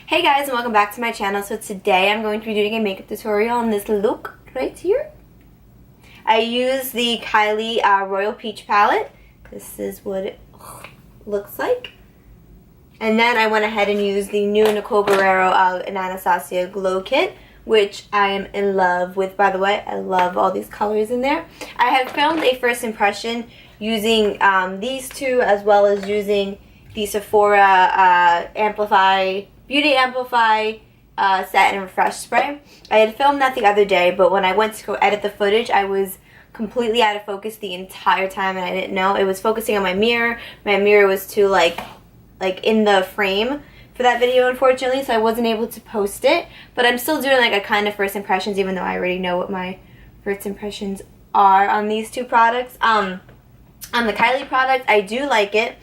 Hey guys, and welcome back to my channel. So today I'm going to be doing a makeup tutorial on this look right here. I use the Kylie Royal Peach palette. This is what it looks like. And then I went ahead and used the new Nicole Guerriero Anastasia Glow Kit, which I am in love with, by the way. I love all these colors in there. I had filmed a first impression using these two, as well as using the Sephora Beauty Amplify Set and Refresh Spray. I had filmed that the other day, but when I went to go edit the footage, I was completely out of focus the entire time, and I didn't know. It was focusing on my mirror. My mirror was too like in the frame for that video, unfortunately, so I wasn't able to post it. But I'm still doing like a kind of first impressions, even though I already know what my first impressions are on these two products. On the Kylie product, I do like it.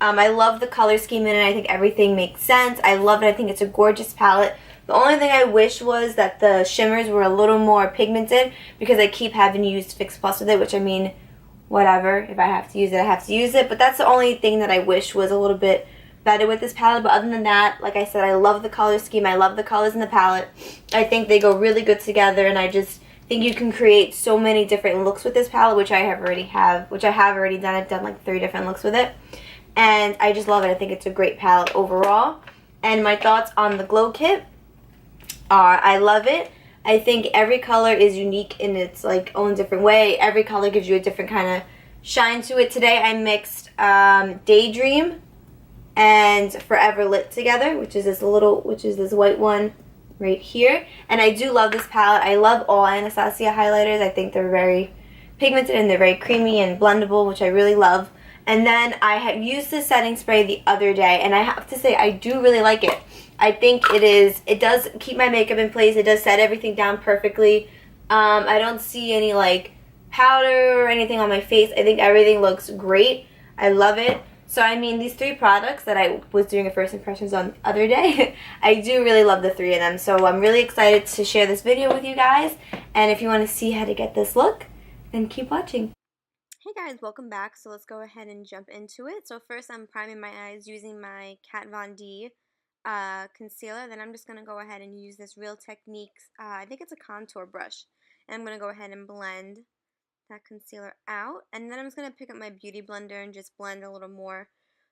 I love the color scheme in it. I think everything makes sense. I love it. I think it's a gorgeous palette. The only thing I wish was that the shimmers were a little more pigmented, because I keep having used Fix Plus with it, which, I mean, whatever. If I have to use it, I have to use it. But that's the only thing that I wish was a little bit better with this palette. But other than that, like I said, I love the color scheme. I love the colors in the palette. I think they go really good together, and I just think you can create so many different looks with this palette, which I have already done. I've done like 3 different looks with it. And I just love it. I think it's a great palette overall. And my thoughts on the Glow Kit are, I love it. I think every color is unique in its like own different way. Every color gives you a different kind of shine to it. Today I mixed Daydream and Forever Lit together, which is this white one right here. And I do love this palette. I love all Anastasia highlighters. I think they're very pigmented and they're very creamy and blendable, which I really love. And then I had used this setting spray the other day, and I have to say I do really like it. I think it does keep my makeup in place. It does set everything down perfectly. I don't see any like powder or anything on my face. I think everything looks great. I love it. So I mean, these 3 products that I was doing a first impressions on the other day, I do really love the 3 of them. So I'm really excited to share this video with you guys. And if you want to see how to get this look, then keep watching. Hey guys, welcome back. So let's go ahead and jump into it. So first I'm priming my eyes using my Kat Von D concealer. Then I'm just going to go ahead and use this Real Techniques, I think it's a contour brush. And I'm going to go ahead and blend that concealer out. And then I'm just going to pick up my beauty blender and just blend a little more,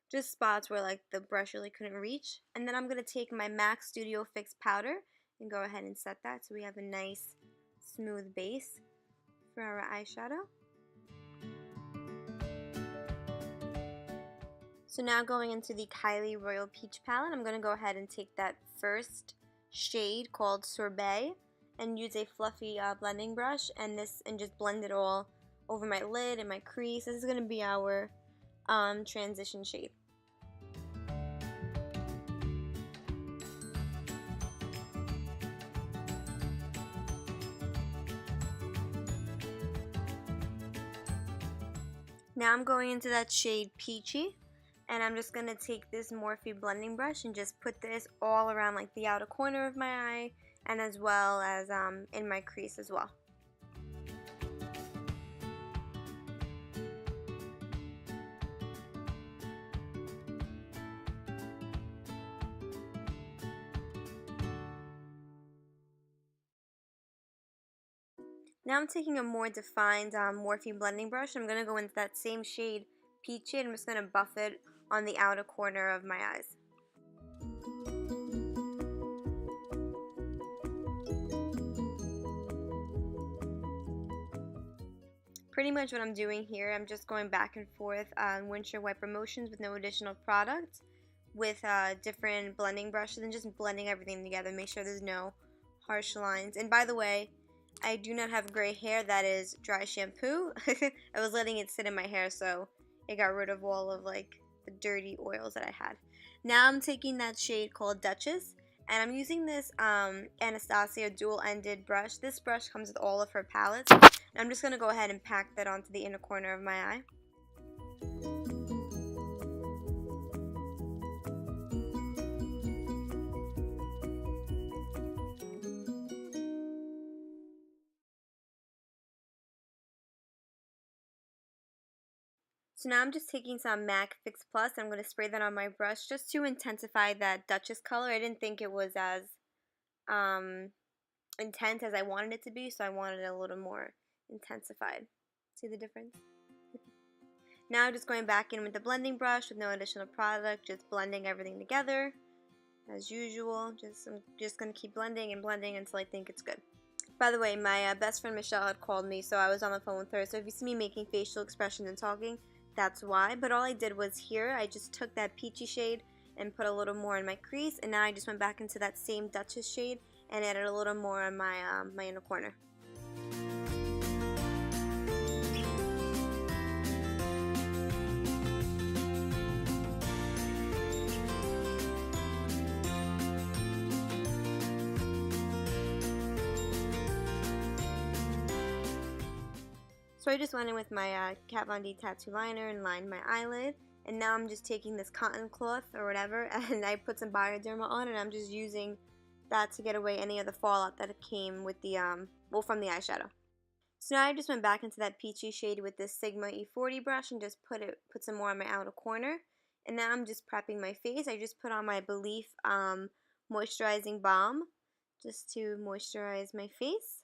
just spots where like the brush really couldn't reach. And then I'm going to take my MAC Studio Fix powder and go ahead and set that so we have a nice smooth base for our eyeshadow. So now going into the Kylie Royal Peach palette, I'm going to go ahead and take that first shade called Sorbet and use a fluffy blending brush and just blend it all over my lid and my crease. This is going to be our transition shade. Now I'm going into that shade Peachy. And I'm just going to take this Morphe blending brush and just put this all around like the outer corner of my eye, and as well as in my crease as well. Now I'm taking a more defined Morphe blending brush. I'm going to go into that same shade Peachy, and I'm just going to buff it on the outer corner of my eyes. Pretty much what I'm doing here, I'm just going back and forth on windshield wiper motions with no additional product, with different blending brushes, and just blending everything together. Make sure there's no harsh lines. And by the way, I do not have gray hair. That is dry shampoo. I was letting it sit in my hair, so it got rid of all of like the dirty oils that I had. Now I'm taking that shade called Duchess, and I'm using this Anastasia dual-ended brush. This brush comes with all of her palettes, and I'm just going to go ahead and pack that onto the inner corner of my eye. So now I'm just taking some MAC Fix Plus. I'm going to spray that on my brush just to intensify that Duchess color. I didn't think it was as intense as I wanted it to be, so I wanted it a little more intensified. See the difference? Now I'm just going back in with the blending brush with no additional product, just blending everything together as usual. I'm just going to keep blending and blending until I think it's good. By the way, my best friend Michelle had called me, so I was on the phone with her. So if you see me making facial expressions and talking, that's why. But all I did was here, I just took that peachy shade and put a little more in my crease, and now I just went back into that same Duchess shade and added a little more on my my inner corner. So I just went in with my Kat Von D tattoo liner and lined my eyelid. And now I'm just taking this cotton cloth or whatever and I put some Bioderma on and I'm just using that to get away any of the fallout that came with the, well, from the eyeshadow. So now I just went back into that peachy shade with this Sigma E40 brush and just put some more on my outer corner. And now I'm just prepping my face. I just put on my Belief moisturizing balm just to moisturize my face.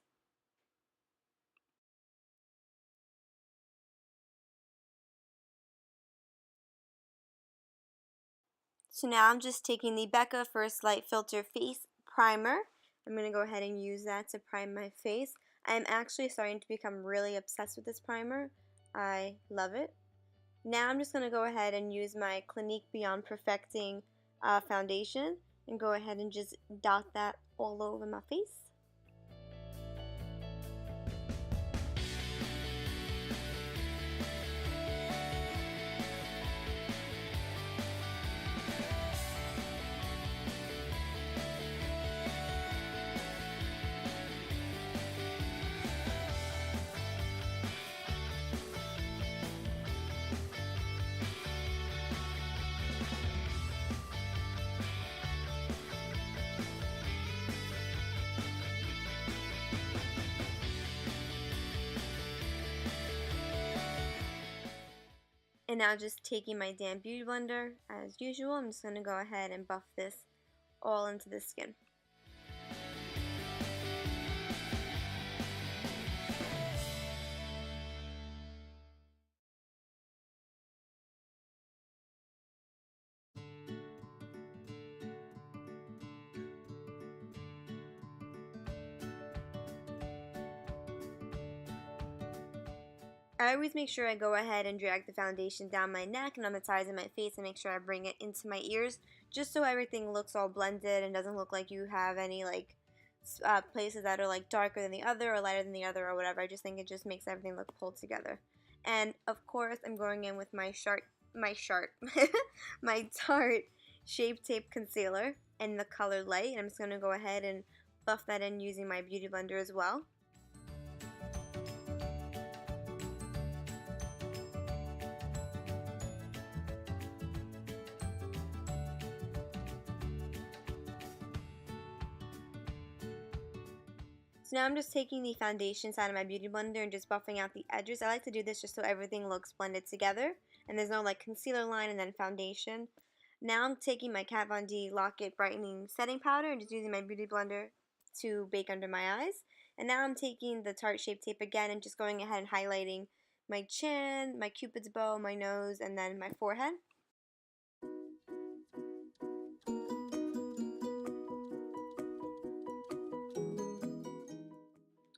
So now I'm just taking the Becca First Light Filter Face Primer. I'm going to go ahead and use that to prime my face. I'm actually starting to become really obsessed with this primer. I love it. Now I'm just going to go ahead and use my Clinique Beyond Perfecting foundation and go ahead and just dot that all over my face. And now just taking my damp beauty blender, as usual, I'm just going to go ahead and buff this all into the skin. I always make sure I go ahead and drag the foundation down my neck and on the sides of my face and make sure I bring it into my ears just so everything looks all blended and doesn't look like you have any like places that are like darker than the other or lighter than the other or whatever. I just think it just makes everything look pulled together. And of course I'm going in with my my Tarte Shape Tape Concealer in the color Light, and I'm just going to go ahead and buff that in using my beauty blender as well. So now I'm just taking the foundation side of my beauty blender and just buffing out the edges. I like to do this just so everything looks blended together and there's no like concealer line and then foundation. Now I'm taking my Kat Von D Lock It Brightening Setting Powder and just using my beauty blender to bake under my eyes. And now I'm taking the Tarte Shape Tape again and just going ahead and highlighting my chin, my cupid's bow, my nose, and then my forehead.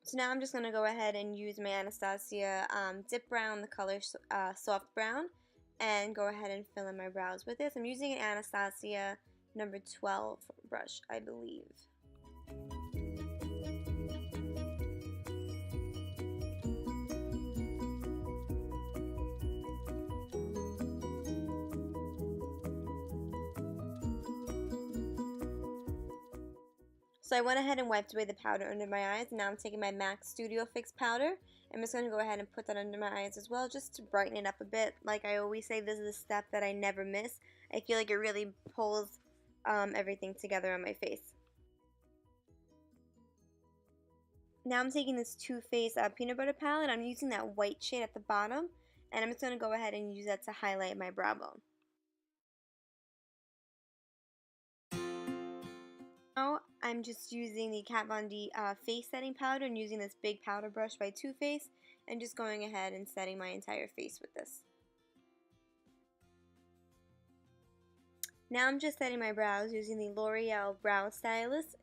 So now I'm just going to go ahead and use my Anastasia Dip Brow in the color Soft Brown and go ahead and fill in my brows with this. I'm using an Anastasia number 12 brush, I believe. So I went ahead and wiped away the powder under my eyes, and now I'm taking my MAC Studio Fix powder. I'm just going to go ahead and put that under my eyes as well, just to brighten it up a bit. Like I always say, this is a step that I never miss. I feel like it really pulls everything together on my face. Now I'm taking this Too Faced peanut butter palette. I'm using that white shade at the bottom, And I'm just going to go ahead and use that to highlight my brow bone. Now I'm just using the Kat Von D face setting powder and using this big powder brush by Too Faced and just going ahead and setting my entire face with this. Now I'm just setting my brows using the L'Oreal Brow Stylist.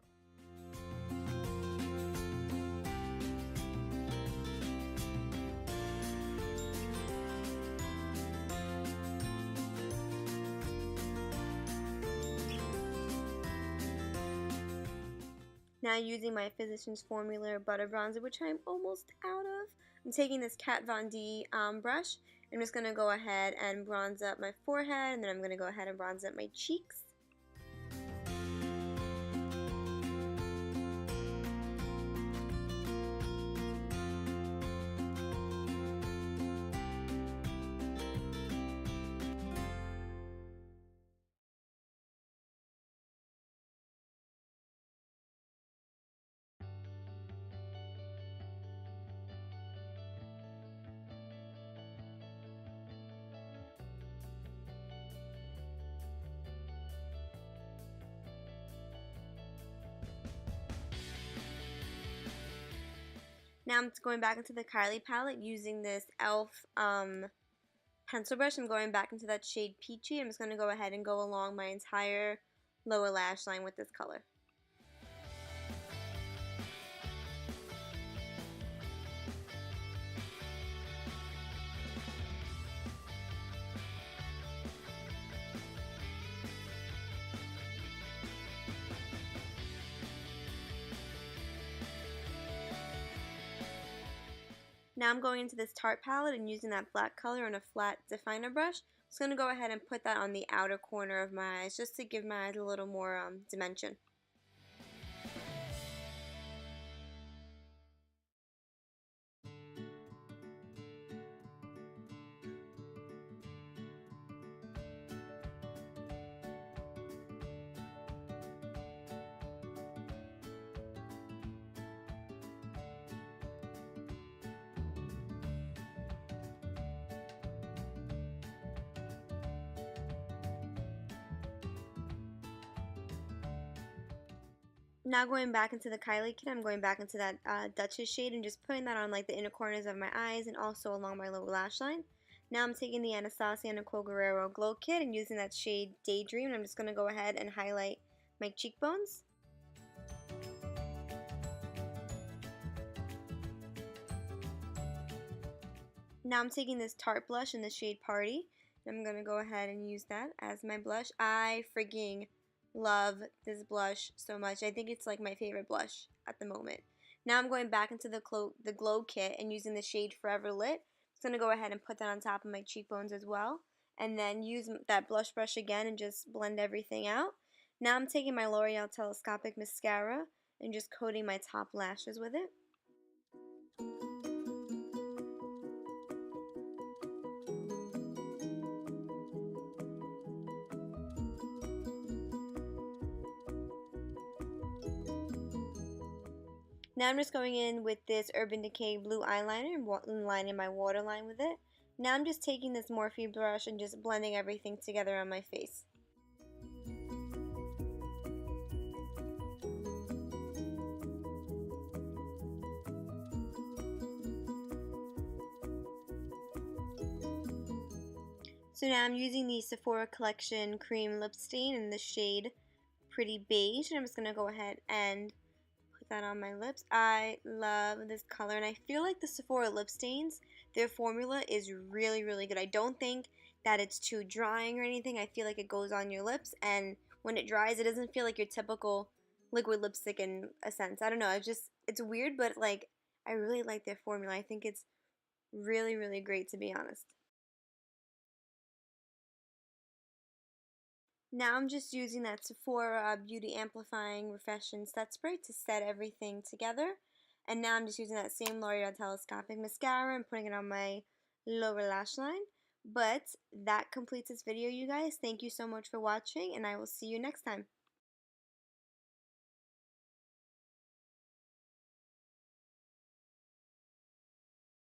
Now using my Physicians Formula Butter Bronzer, which I'm almost out of, I'm taking this Kat Von D brush. I'm just going to go ahead and bronze up my forehead, and then I'm going to go ahead and bronze up my cheeks. Now I'm going back into the Kylie palette using this e.l.f. Pencil brush. I'm going back into that shade Peachy. I'm just going to go ahead and go along my entire lower lash line with this color. Now I'm going into this Tarte palette and using that black color on a flat definer brush. I'm just going to go ahead and put that on the outer corner of my eyes just to give my eyes a little more dimension. Now going back into the Kylie kit, I'm going back into that Duchess shade and just putting that on like the inner corners of my eyes and also along my lower lash line. Now I'm taking the Abh Nicole Guerriero Glow Kit and using that shade Daydream, and I'm just going to go ahead and highlight my cheekbones. Now I'm taking this Tarte blush in the shade Party, and I'm going to go ahead and use that as my blush. I freaking love this blush so much. I think it's like my favorite blush at the moment. Now I'm going back into the Glow Kit and using the shade Forever Lit. I'm just going to go ahead and put that on top of my cheekbones as well. And then use that blush brush again and just blend everything out. Now I'm taking my L'Oreal Telescopic Mascara and just coating my top lashes with it. Now I'm just going in with this Urban Decay blue eyeliner and lining my waterline with it. Now I'm just taking this Morphe brush and just blending everything together on my face. So now I'm using the Sephora Collection Cream Lip Stain in the shade Pretty Beige, and I'm just going to go ahead and put that on my lips. I love this color, and I feel like the Sephora lip stains, their formula is really, really good. I don't think that it's too drying or anything. I feel like it goes on your lips, and when it dries, it doesn't feel like your typical liquid lipstick in a sense. I don't know. It's weird, but like I really like their formula. I think it's really, really great, to be honest. Now I'm just using that Sephora Beauty Amplifying Refreshing Set Spray to set everything together. And now I'm just using that same L'Oreal Telescopic Mascara and putting it on my lower lash line. But that completes this video, you guys. Thank you so much for watching, and I will see you next time.